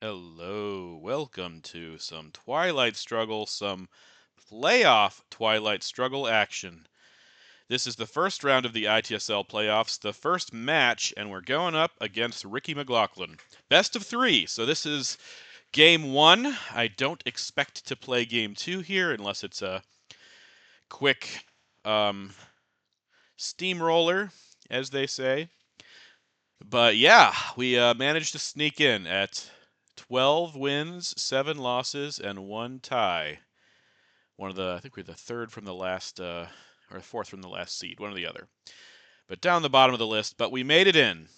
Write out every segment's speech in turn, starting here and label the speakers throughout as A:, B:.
A: Hello, welcome to some Twilight Struggle, some playoff Twilight Struggle action. This is the first round of the ITSL playoffs, the first match, and we're going up against Ricki McLaughlin. Best of three, so this is game one. I don't expect to play game two here unless it's a quick steamroller, as they say. But yeah, we managed to sneak in at 12 wins, 7 losses, and 1 tie. I think we're the third from the last, or fourth from the last seed, one or the other. But down the bottom of the list, but we made it in.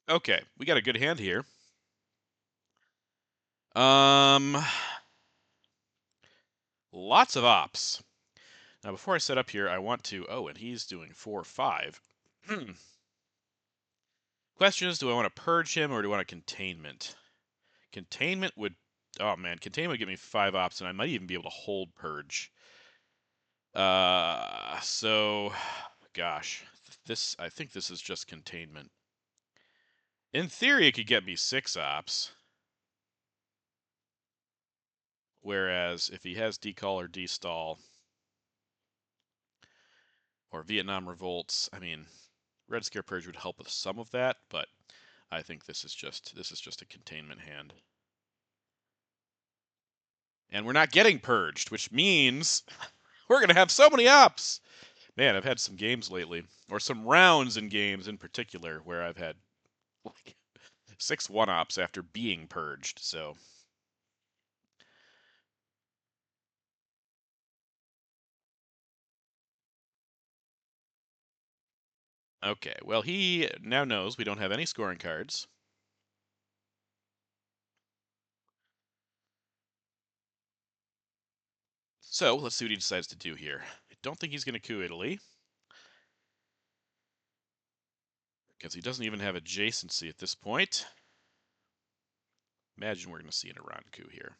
A: Okay, we got a good hand here. Um, Lots of ops. Now, before I set up here, I want to. Oh, and he's doing 4-5. Question is, do I want to purge him or do I want a containment? Containment would. Oh man, containment would give me 5 ops, and I might even be able to hold purge. So, gosh, I think this is just containment. In theory, it could get me 6 ops. Whereas if he has decall or destall or Vietnam revolts, I mean, Red Scare Purge would help with some of that, but I think this is just a containment hand. And we're not getting purged, which means we're gonna have so many ops. Man, I've had some games lately, or some rounds in games in particular, where I've had like 6 1-ops after being purged. So okay, well, he now knows we don't have any scoring cards. So let's see what he decides to do here. I don't think he's going to coup Italy, because he doesn't even have adjacency at this point. Imagine we're going to see an Iran coup here.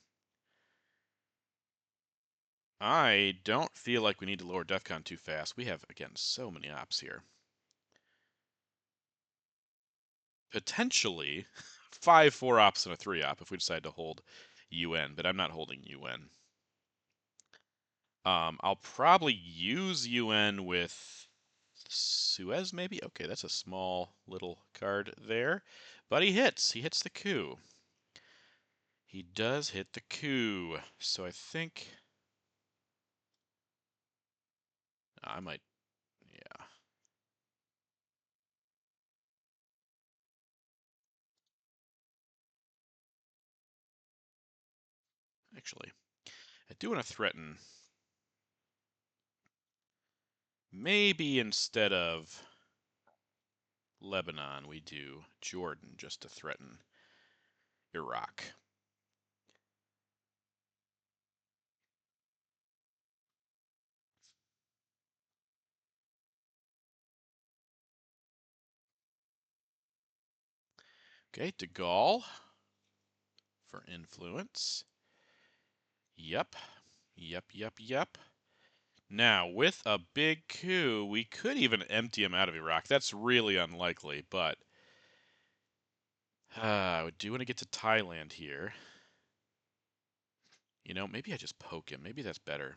A: I don't feel like we need to lower DEFCON too fast. We have, again, so many ops here. Potentially 5 4-ops and a 3-op if we decide to hold UN, but I'm not holding UN. I'll probably use UN with Suez, maybe? Okay, that's a small little card there. But he hits. He hits the coup. He does hit the coup. So I think I might, yeah. Actually, I do want to threaten. Maybe instead of Lebanon, we do Jordan just to threaten Iraq. Okay, De Gaulle for influence. Yep. Yep. Now, with a big coup, we could even empty him out of Iraq. That's really unlikely, but I do want to get to Thailand here. You know, maybe I just poke him. Maybe that's better.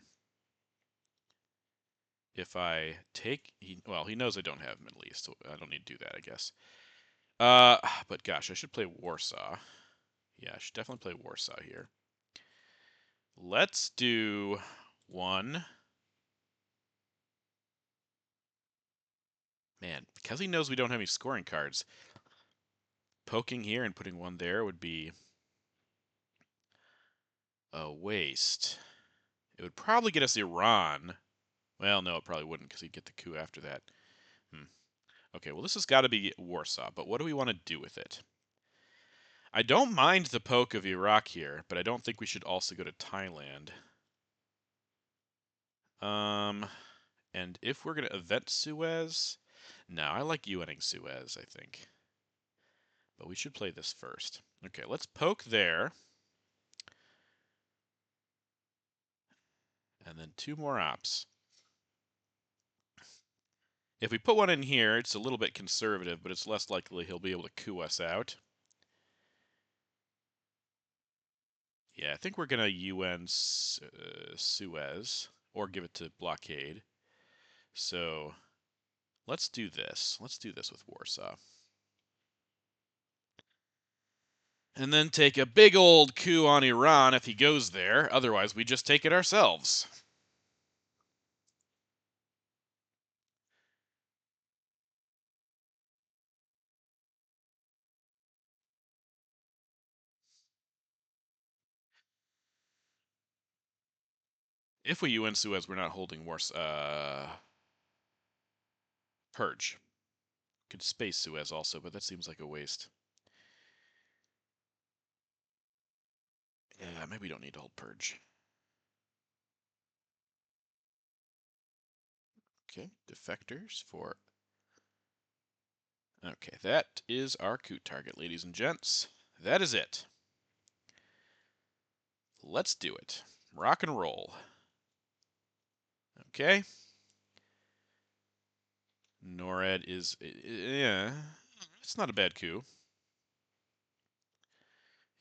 A: If I take, well, he knows I don't have Middle East, so I don't need to do that, I guess. But gosh, I should play Warsaw. Yeah, I should definitely play Warsaw here. Let's do one. Man, because he knows we don't have any scoring cards, poking here and putting one there would be a waste. It would probably get us Iran. Well, no, it probably wouldn't because he'd get the coup after that. Okay, well, this has got to be Warsaw, but what do we want to do with it? I don't mind the poke of Iraq here, but I don't think we should also go to Thailand. And if we're going to event Suez, no, I like UNing Suez, I think. But we should play this first. Okay, let's poke there. And then 2 more ops. If we put one in here, it's a little bit conservative, but it's less likely he'll be able to coup us out. Yeah, I think we're going to UN Suez, or give it to blockade. So let's do this. Let's do this with Warsaw. And then take a big old coup on Iran if he goes there. Otherwise, we just take it ourselves. If we UN Suez, we're not holding Warsaw. Purge. Could space Suez also, but that seems like a waste. Yeah, maybe we don't need to hold Purge. Okay, defectors for... Okay, that is our coup target, ladies and gents. That is it. Let's do it. Rock and roll. Okay. NORAD is... Yeah, it's not a bad coup.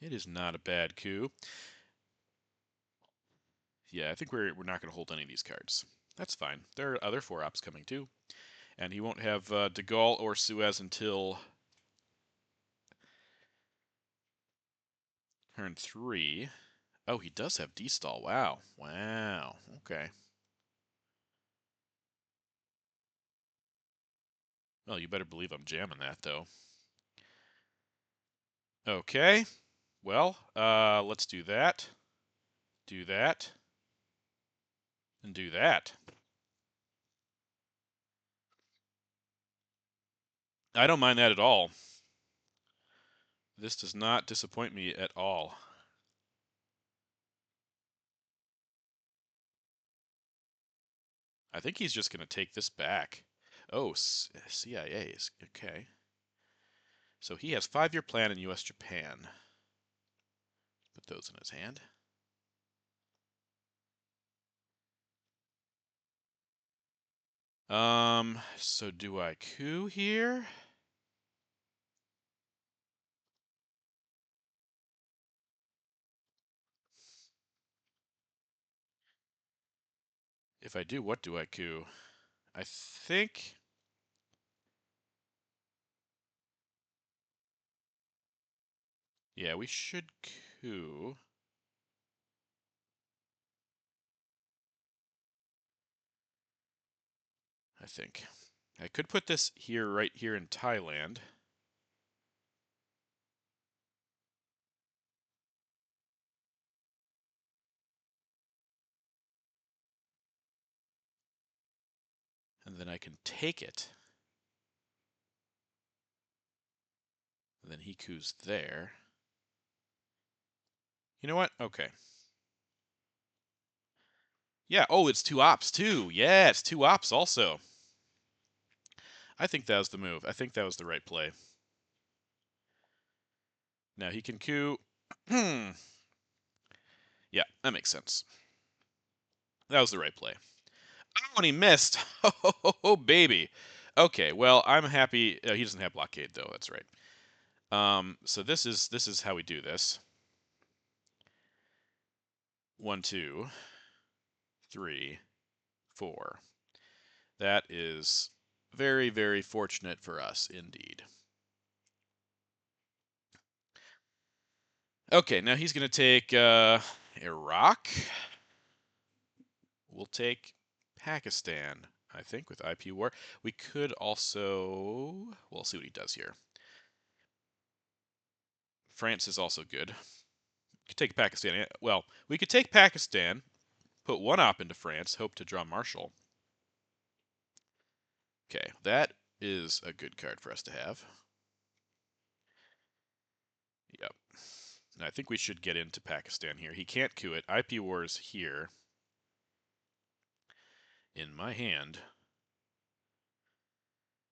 A: It is not a bad coup. Yeah, I think we're not going to hold any of these cards. That's fine. There are other 4 ops coming too. And he won't have De Gaulle or Suez until turn 3. Oh, he does have D-stall. Wow. Wow. Okay. Well, you better believe I'm jamming that, though. Okay. Well, let's do that. Do that. And do that. I don't mind that at all. This does not disappoint me at all. I think he's just going to take this back. Oh, CIA is... Okay. So he has 5-year plan in U.S.-Japan. Put those in his hand. So do I coup here? If I do, what do I coup? I think... Yeah, we should coup. I think. I could put this here, right here in Thailand. And then I can take it. And then he coups there. You know what? Okay. Yeah, oh, it's 2 ops too. Yeah, it's 2 ops also. I think that was the move. I think that was the right play. Now he can coup. Yeah, that makes sense. That was the right play. Oh, and he missed. Oh, baby. Okay, well, I'm happy. He doesn't have blockade though. That's right. So this is how we do this. 1, 2, 3, 4. That is very, very fortunate for us indeed. Okay, now he's going to take Iraq. We'll take Pakistan, I think, with IP war. We could also... We'll see what he does here. France is also good. We could take Pakistan. Well, we could take Pakistan, put 1 op into France, hope to draw Marshall. Okay, that is a good card for us to have. Yep. And I think we should get into Pakistan here. He can't coup it. IP war is here. In my hand.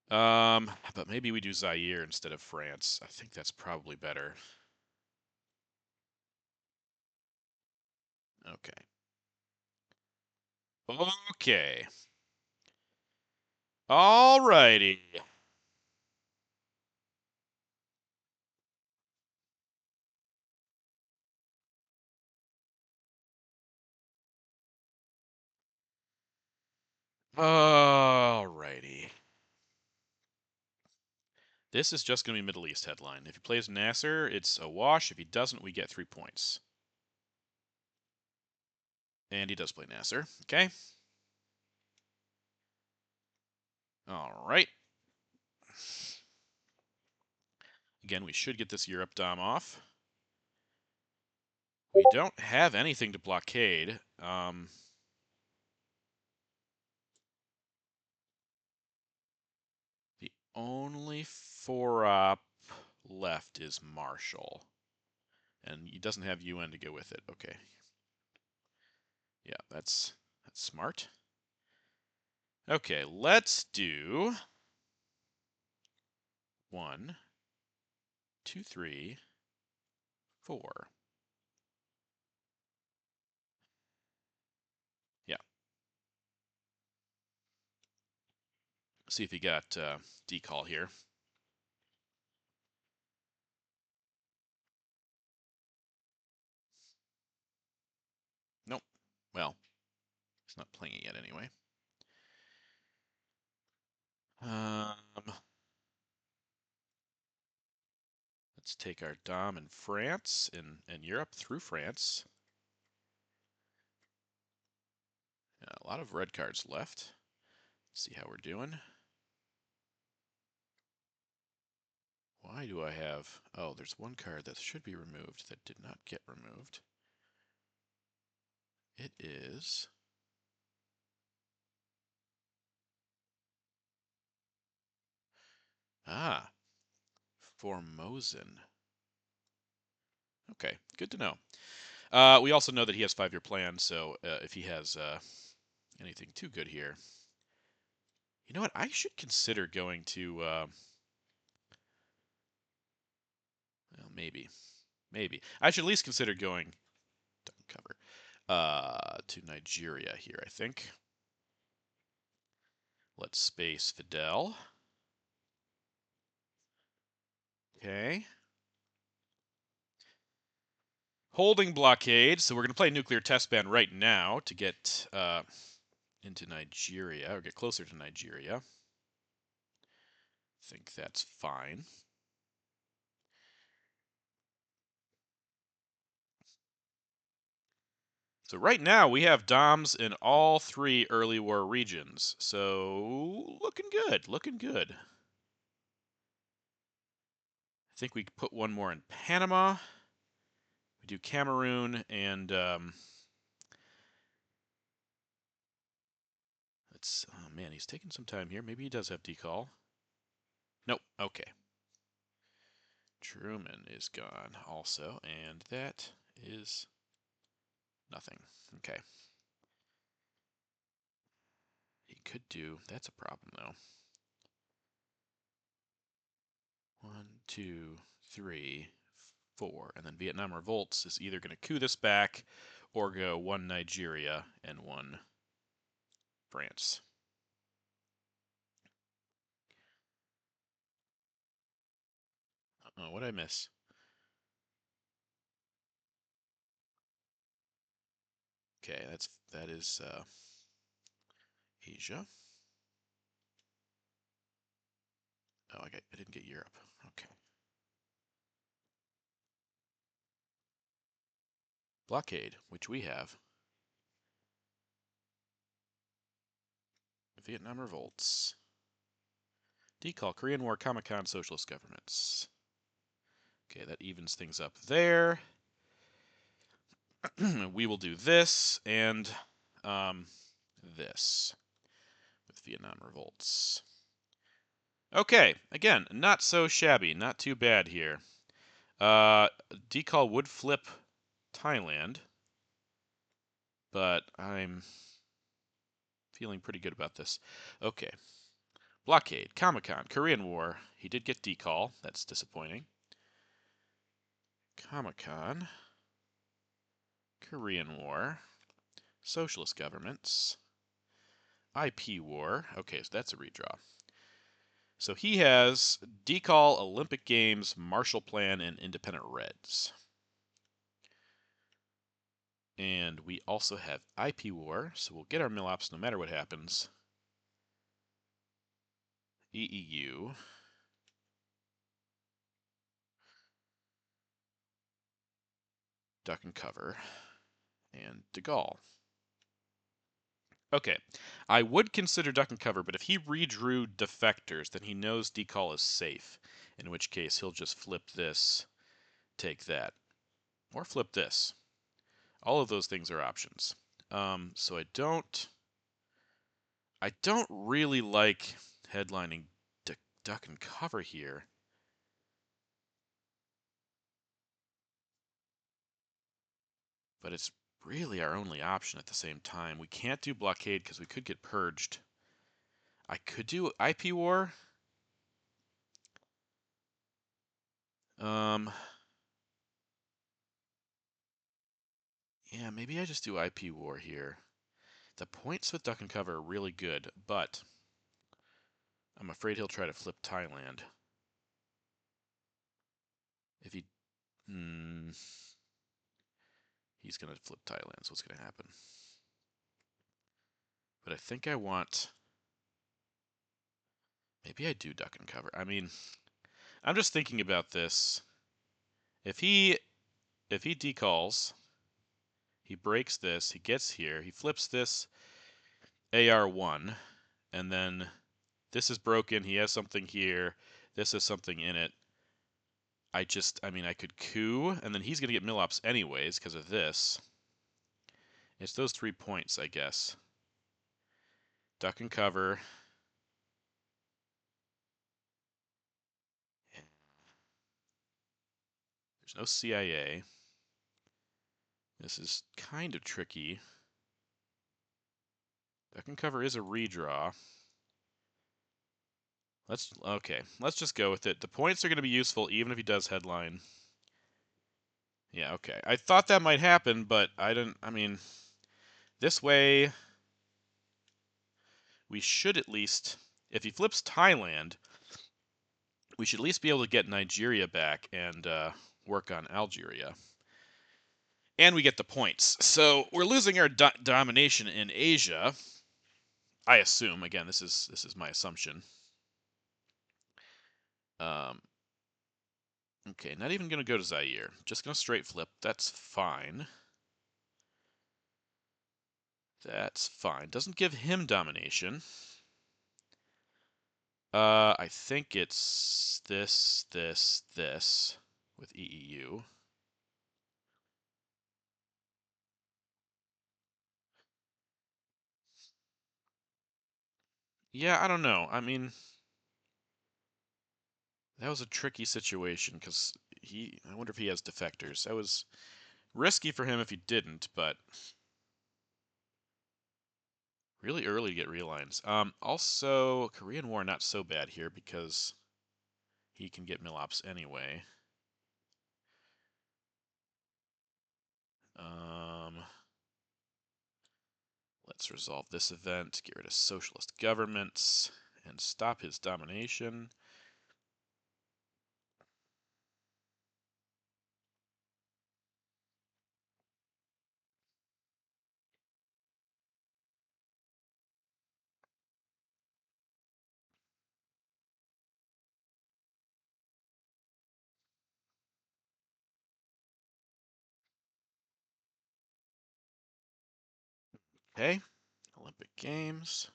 A: But maybe we do Zaire instead of France. I think that's probably better. Okay. Okay. Alrighty. Alrighty. This is just going to be Middle East headline. If he plays Nasser, it's a wash. If he doesn't, we get 3 points. And he does play Nasser. Okay. All right. Again, we should get this Europe Dom off. We don't have anything to blockade. The only 4-op left is Marshall. And he doesn't have UN to go with it. Okay. Yeah, that's smart. Okay, let's do 1, 2, 3, 4. Yeah. See if he got decall here. Nope. Well, he's not playing it yet anyway. Let's take our Dom in France, in Europe through France. A lot of red cards left. Let's see how we're doing. Why do I have... Oh, there's one card that should be removed that did not get removed. It is... Ah, Formosan. Okay, good to know. We also know that he has 5-year plans, so if he has anything too good here... You know what? I should consider going to... well, maybe. Maybe. I should at least consider going... Don't cover. To Nigeria here, I think. Let's space Fidel. Okay. Holding blockade, so we're going to play nuclear test ban right now to get into Nigeria, or get closer to Nigeria. I think that's fine. So right now we have DOMs in all 3 early war regions. So looking good, looking good. I think we put one more in Panama. We do Cameroon and let's. Oh man, he's taking some time here. Maybe he does have decall. Nope. Okay. Truman is gone also, and that is nothing. Okay. He could do. That's a problem though. 1, 2, 3, 4, and then Vietnam revolts is either going to coup this back or go 1 Nigeria and 1 France. Oh, what did I miss? Okay, that is Asia. Oh, I didn't get Europe. Okay. Blockade, which we have. Vietnam revolts. Decall Korean War, Comecon, socialist governments. Okay, that evens things up there. We will do this and this with Vietnam revolts. Okay, again, not so shabby, not too bad here. Decall would flip Thailand, but I'm feeling pretty good about this. Okay. Blockade, Comecon, Korean War. He did get decall. That's disappointing. Comecon, Korean War, socialist governments. IP War. Okay, so that's a redraw. So he has Decall, Olympic Games, Marshall Plan, and Independent Reds. And we also have IP War, so we'll get our Millops no matter what happens. EEU. Duck and Cover. And De Gaulle. Okay, I would consider Duck and Cover, but if he redrew Defectors, then he knows Decall is safe, in which case he'll just flip this, take that, or flip this. All of those things are options. So I don't really like headlining Duck and Cover here. But it's really our only option at the same time. We can't do Blockade because we could get purged. I could do IP War. Yeah, maybe I just do IP War here. The points with Duck and Cover are really good, but I'm afraid he'll try to flip Thailand. If he... he's going to flip Thailand, so what's going to happen? But I think I want... Maybe I do Duck and Cover. I mean, I'm just thinking about this. If he decalls, he breaks this, he gets here, he flips this AR1, and then this is broken, he has something here, this has something in it. I mean, I could coup, and then he's going to get Millops anyways because of this. It's those 3 points, I guess. Duck and Cover. There's no CIA. This is kind of tricky. Duck and Cover is a redraw. Let's just go with it. The points are going to be useful even if he does headline. Yeah, okay. I thought that might happen, but I mean, this way we should at least, if he flips Thailand, we should at least be able to get Nigeria back and work on Algeria. And we get the points. So we're losing our domination in Asia. I assume. Again, this is my assumption. Okay, not even going to go to Zaire. Just going to straight flip. That's fine. That's fine. Doesn't give him domination. I think it's this with EEU. Yeah, I don't know. I mean, that was a tricky situation because I wonder if he has defectors. That was risky for him if he didn't, but really early to get relines. Also, Korean War not so bad here because he can get Millops anyway. Let's resolve this event, get rid of socialist governments, and stop his domination. Okay, Olympic Games.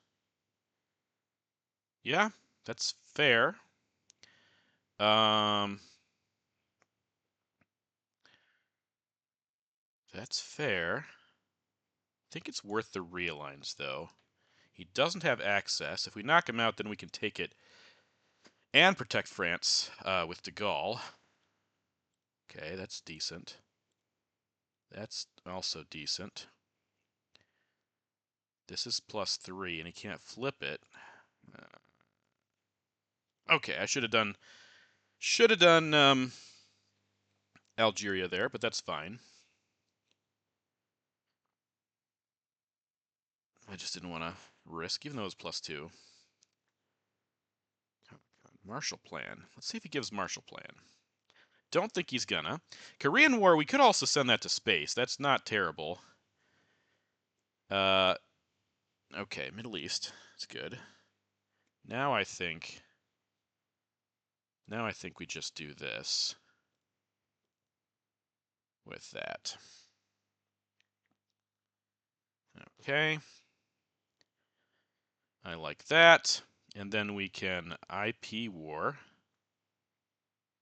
A: Yeah, that's fair. That's fair. I think it's worth the realigns, though. He doesn't have access. If we knock him out, then we can take it and protect France with de Gaulle. Okay, that's decent. That's also decent. This is +3, and he can't flip it. Okay, I should have done Algeria there, but that's fine. I just didn't want to risk, even though it was +2. Marshall Plan. Let's see if he gives Marshall Plan. Don't think he's gonna. Korean War, we could also send that to space. That's not terrible. Okay, Middle East. It's good. Now I think we just do this with that. Okay. I like that. And then we can IP War.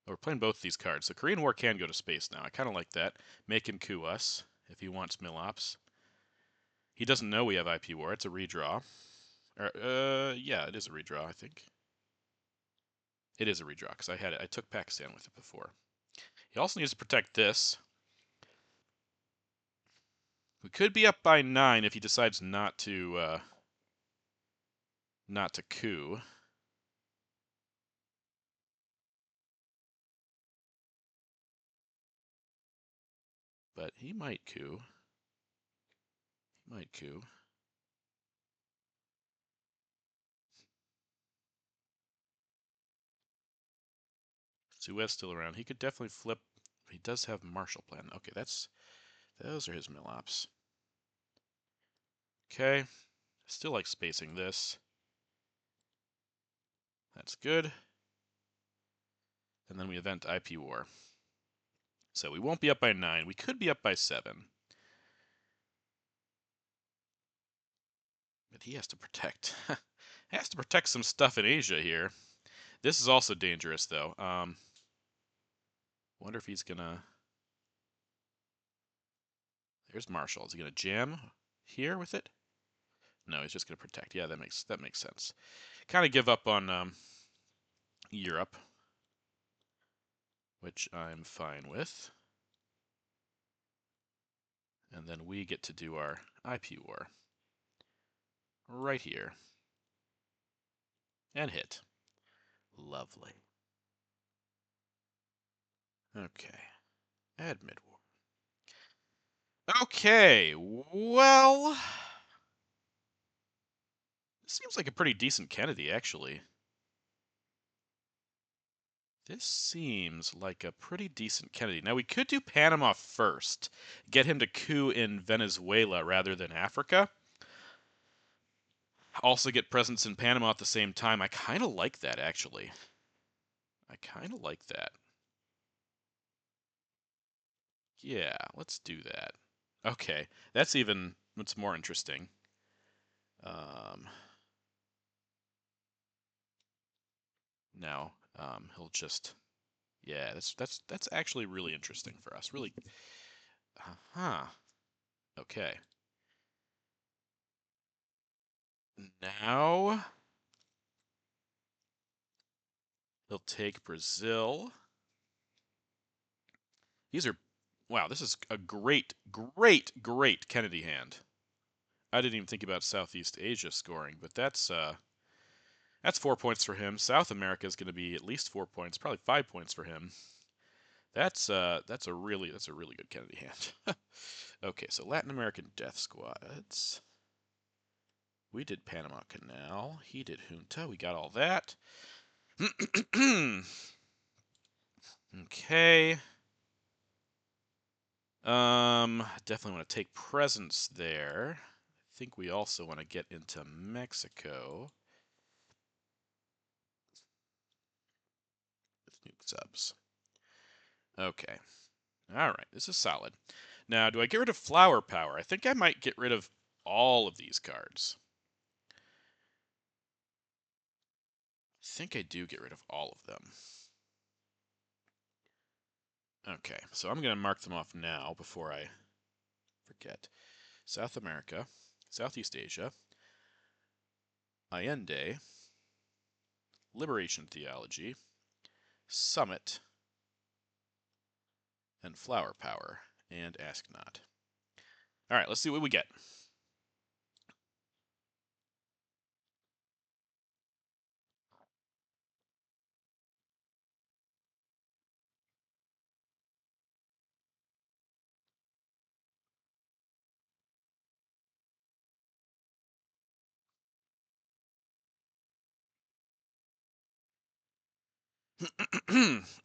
A: Oh, we're playing both these cards. So Korean War can go to space now. I kind of like that. Make him coup us if he wants Millops. He doesn't know we have IP War. It's a redraw. Yeah, it is a redraw, I think. It is a redraw, because I took Pakistan with it before. He also needs to protect this. We could be up by 9 if he decides not to coup. But he might coup. He might coup. Suez still around. He could definitely flip. He does have Marshall Plan. Okay, those are his Millops. Okay. Still like spacing this. That's good. And then we event IP War. So we won't be up by 9. We could be up by 7. But he has to protect. He has to protect some stuff in Asia here. This is also dangerous, though. Wonder if he's gonna... There's Marshall. Is he gonna jam here with it? No, he's just gonna protect. Yeah, that makes sense. Kind of give up on Europe, which I'm fine with. And then we get to do our IP War right here. And hit. Lovely. Okay. Add mid-war. Okay, well... This seems like a pretty decent Kennedy, actually. This seems like a pretty decent Kennedy. Now, we could do Panama first. Get him to coup in Venezuela rather than Africa. Also get presence in Panama at the same time. I kind of like that, actually. I kind of like that. Yeah, let's do that. Okay, that's more interesting. Now, he'll just... Yeah, that's actually really interesting for us. Really... Huh. Okay. Now... He'll take Brazil. These are... Wow, this is a great, great, great Kennedy hand. I didn't even think about Southeast Asia scoring, but that's 4 points for him. South America is going to be at least 4 points, probably 5 points for him. That's a really good Kennedy hand. Okay, so Latin American death squads. We did Panama Canal. He did Junta. We got all that. Okay. Definitely want to take presence there. I think we also want to get into Mexico with nuke subs. Okay. All right, this is solid. Now, do I get rid of flower power? I think I might get rid of all of these cards. I think I do get rid of all of them. Okay, so I'm going to mark them off now before I forget. South America, Southeast Asia, Allende, Liberation Theology, Summit, and Flower Power, and Ask Not. All right, let's see what we get.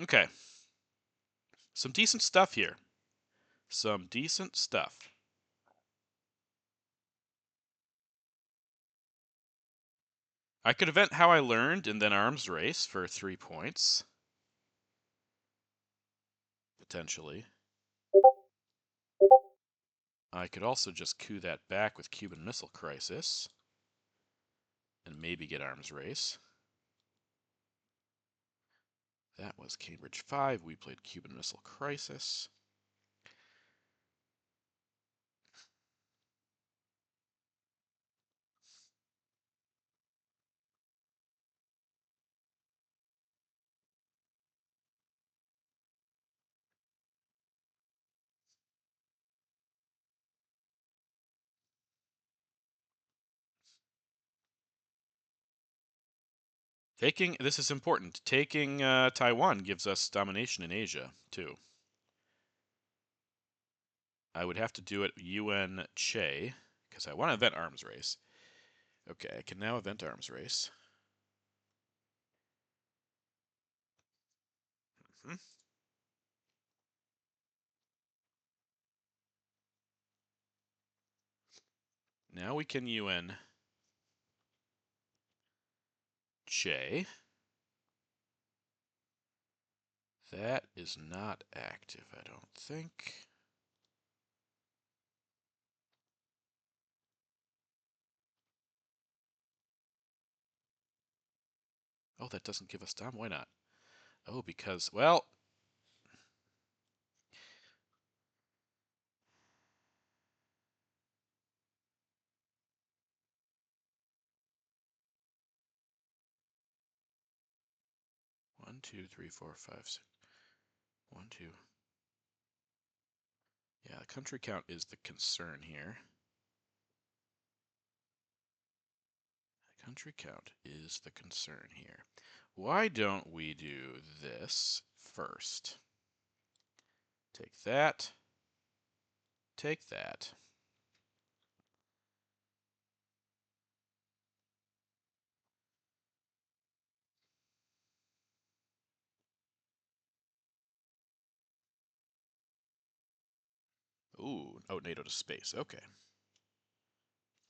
A: Okay. Some decent stuff here. Some decent stuff. I could event how I learned and then arms race for 3 points. Potentially. I could also just coup that back with Cuban Missile Crisis. And maybe get arms race. That was Cambridge 5. We played Cuban Missile Crisis. This is important. Taking Taiwan gives us domination in Asia, too. I would have to do it UN Che, because I want to event arms race. Okay, I can now event arms race. Hmm. Now we can UN Che. That is not active, I don't think. Oh, that doesn't give us dom. Why not? Oh, because, well, 1, 2, 3, 4, 5, 6. 1, 2. Yeah, the country count is the concern here. The country count is the concern here. Why don't we do this first? Take that. Take that. Ooh, oh, NATO to space. Okay.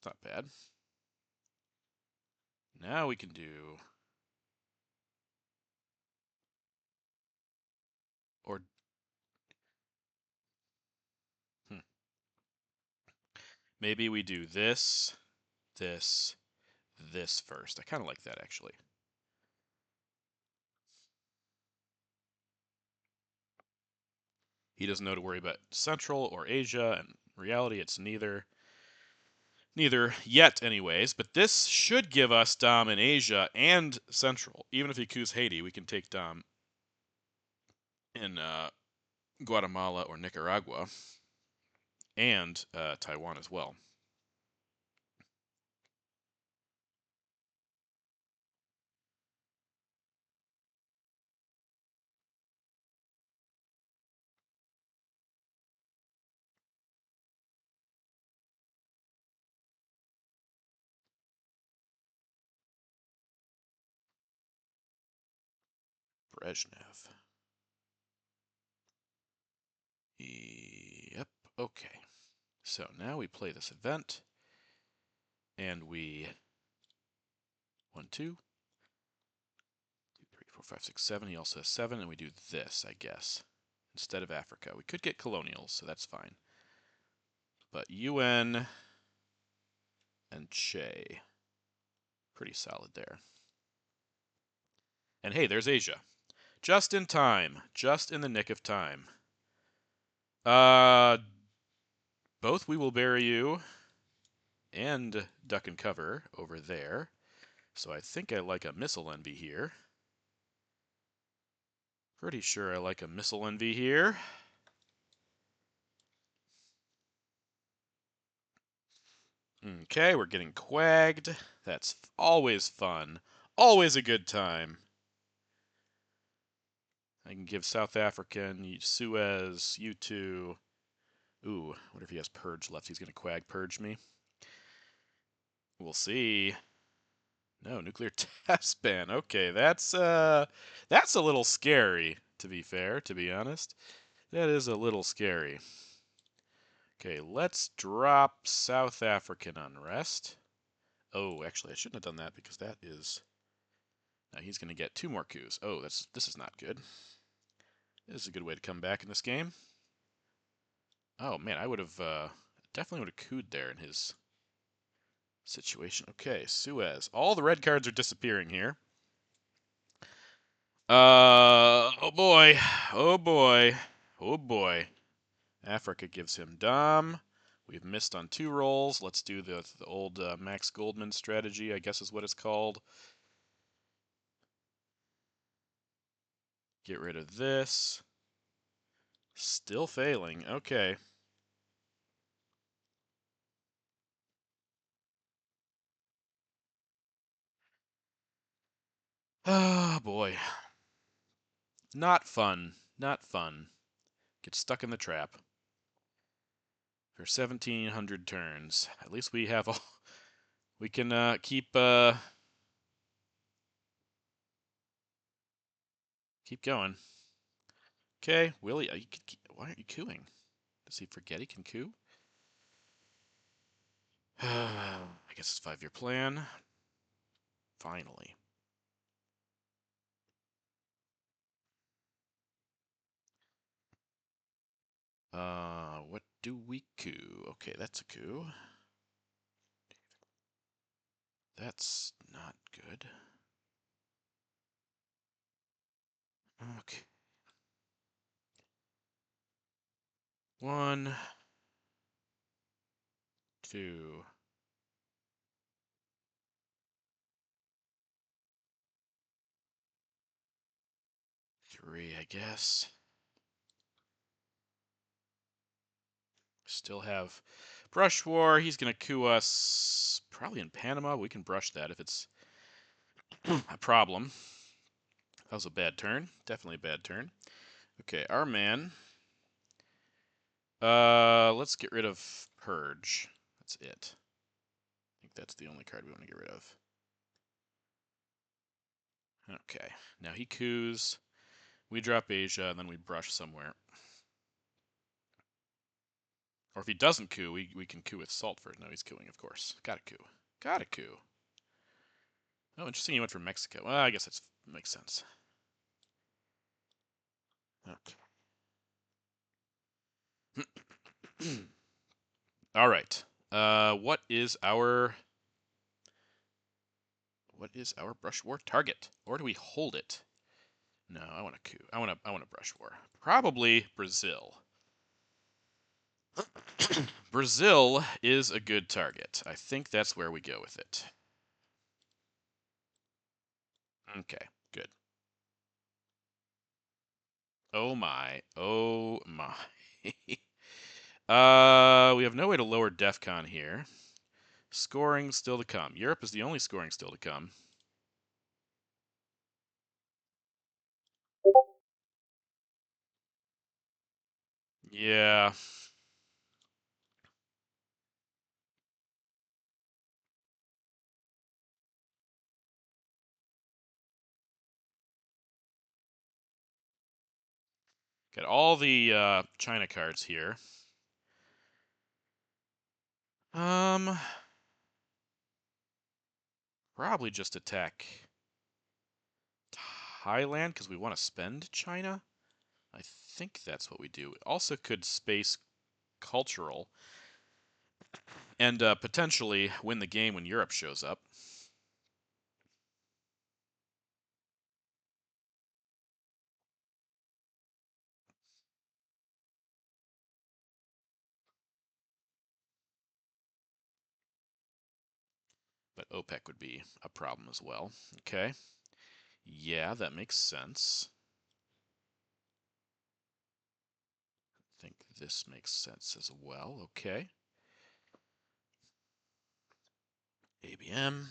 A: Not bad. Now we can do... Or... Hmm. Maybe we do this, this, this first. I kind of like that, actually. He doesn't know to worry about Central or Asia, and in reality, it's neither. Neither yet, anyways. But this should give us Dom in Asia and Central. Even if he coups Haiti, we can take Dom in Guatemala or Nicaragua and Taiwan as well. Brezhnev. Yep. Okay. So now we play this event, and we 1, 2, 2, 3, 4, 5, 6, 7. He also has 7, and we do this, I guess, instead of Africa. We could get colonials, so that's fine. But UN and Che, pretty solid there. And hey, there's Asia. Just in time. Just in the nick of time. Both We Will Bury You and Duck and Cover over there. So I think I like a missile envy here. Pretty sure I like a missile envy here. Okay, we're getting quagged. That's always fun. Always a good time. I can give South African, Suez, U2. Ooh, what if he has Purge left? He's going to quag Purge me. We'll see. No, nuclear test ban. Okay, that's a little scary, to be fair, to be honest. That is a little scary. Okay, let's drop South African unrest. Oh, actually, I shouldn't have done that because that is... Now he's going to get 2 more coups. Oh, this is not good. This is a good way to come back in this game. Oh, man, I would have... definitely would have cooed there in his situation. Okay, Suez. All the red cards are disappearing here. Oh boy. Oh boy. Oh boy. Africa gives him Dom. We've missed on 2 rolls. Let's do the old Max Goldman strategy, I guess is what it's called. Get rid of this. Still failing. Okay. Oh boy. Not fun. Not fun. Get stuck in the trap. For 1,700 turns. At least we have all... We can keep going. Okay, Willie, why aren't you cooing? Does he forget he can coo? I guess it's 5-year plan. Finally. What do we coup? Okay, that's a coup. That's not good. Okay. 1, 2, 3, I guess. Still have brush war. He's gonna coup us probably in Panama. We can brush that if it's a problem. That was a bad turn. Definitely a bad turn. Okay, our man. Let's get rid of Purge. That's it. I think that's the only card we want to get rid of. Okay, now he coups. We drop Asia, and then we brush somewhere. Or if he doesn't coup, we can coup with Saltford. No, he's cooing, of course. Got a coup. Got a coup. Oh, interesting. He went for Mexico. Well, I guess that makes sense. Okay. All right. What is our brush war target? Or do we hold it? No, I want a coup. I want a brush war. Probably Brazil. Brazil is a good target. I think that's where we go with it. Okay, good. Oh my. Oh my. We have no way to lower DEFCON here. Scoring still to come. Europe is the only scoring still to come. Yeah. Got all the China cards here. Um, Probably just attack Thailand because we want to spend China. I think that's what we do. Also could space cultural and potentially win the game when Europe shows up. But OPEC would be a problem as well. Okay. Yeah, that makes sense. I think this makes sense as well. Okay. ABM.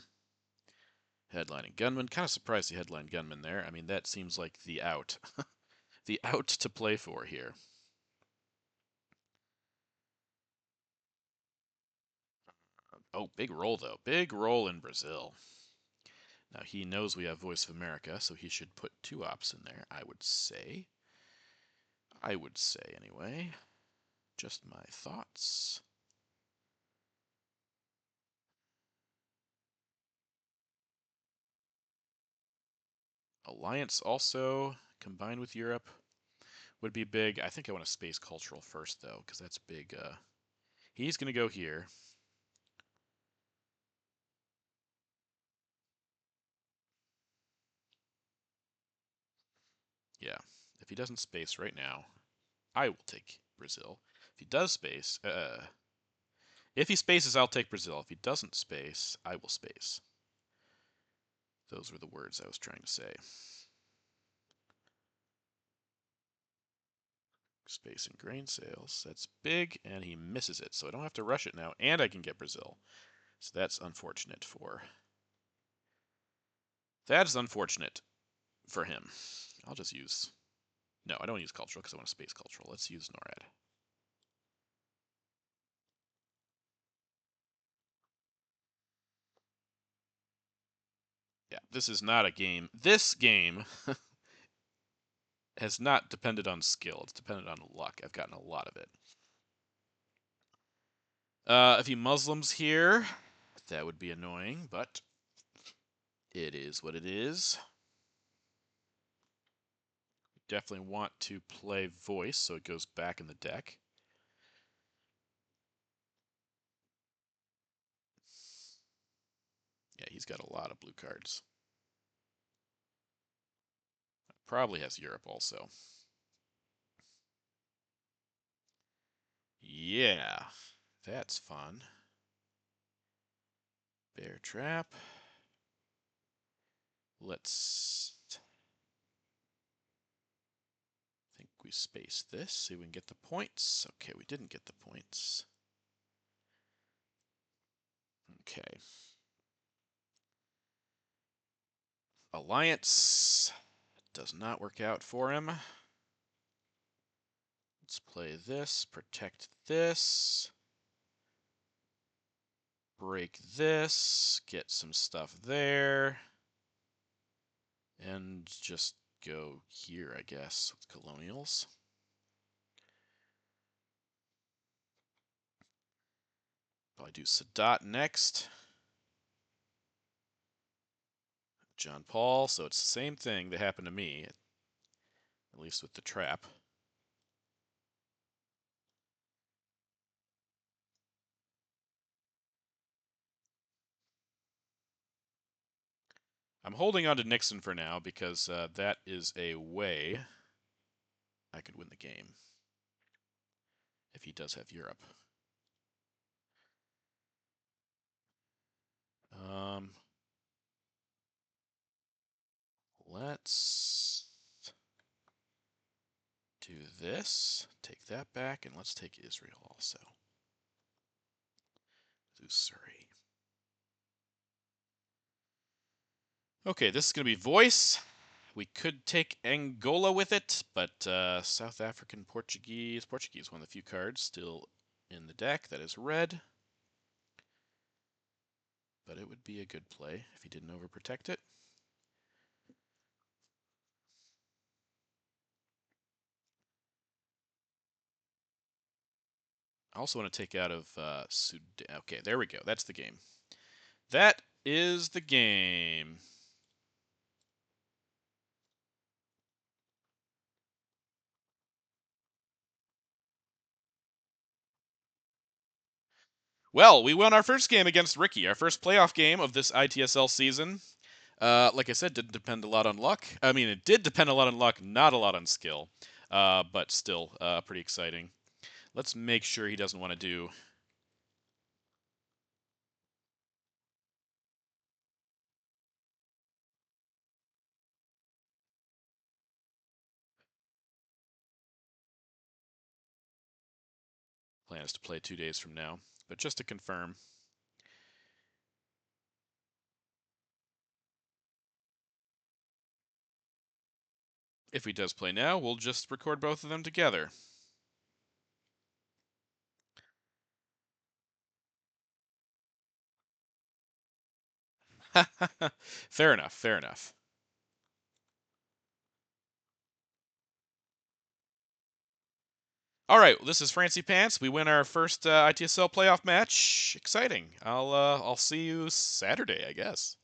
A: Headlining gunman. Kind of surprised the headline gunman there. I mean, that seems like the out. The out to play for here. Oh, big roll, though. Big roll in Brazil. Now, he knows we have Voice of America, so he should put 2 ops in there, I would say. I would say, anyway. Just my thoughts. Alliance also, combined with Europe, would be big. I think I want a space cultural first, though, because that's big. He's going to go here. Yeah, if he doesn't space right now, I will take Brazil. If he does space, if he spaces, I'll take Brazil. If he doesn't space, I will space. Those were the words I was trying to say. Space and grain sales. That's big, and he misses it, so I don't have to rush it now, and I can get Brazil. So that's unfortunate for... That is unfortunate for him. I'll just use... No, I don't use cultural because I want a space cultural. Let's use NORAD. Yeah, this is not a game. This game has not depended on skill. It's depended on luck. I've gotten a lot of it. A few Muslims here. That would be annoying, but it is what it is. Definitely want to play voice, so it goes back in the deck. Yeah, he's got a lot of blue cards. Probably has Europe also. Yeah, that's fun. Bear trap. Let's think we space this, see if we can get the points. Okay, we didn't get the points. Okay. Alliance does not work out for him. Let's play this, protect this, break this, get some stuff there, and just go here, I guess, with colonials. Probably do Sadat next. John Paul, so it's the same thing that happened to me, at least with the trap. I'm holding on to Nixon for now because that is a way I could win the game if he does have Europe. Let's do this, take that back, and let's take Israel also. Do Surrey. Okay, this is going to be voice. We could take Angola with it, but South African Portuguese. Portuguese, one of the few cards still in the deck that is red. But it would be a good play if he didn't overprotect it. I also want to take out of Sudan. Okay, there we go. That's the game. That is the game. Well, we won our first game against Ricki, our first playoff game of this ITSL season. Like I said, didn't depend a lot on luck. I mean, it did depend a lot on luck, not a lot on skill. But still, pretty exciting. Let's make sure he doesn't want to do... Plan is to play 2 days from now. But just to confirm, if he does play now, we'll just record both of them together. Fair enough. Fair enough. All right, well, this is Frantzypantz. We win our first ITSL playoff match. Exciting. I'll see you Saturday, I guess.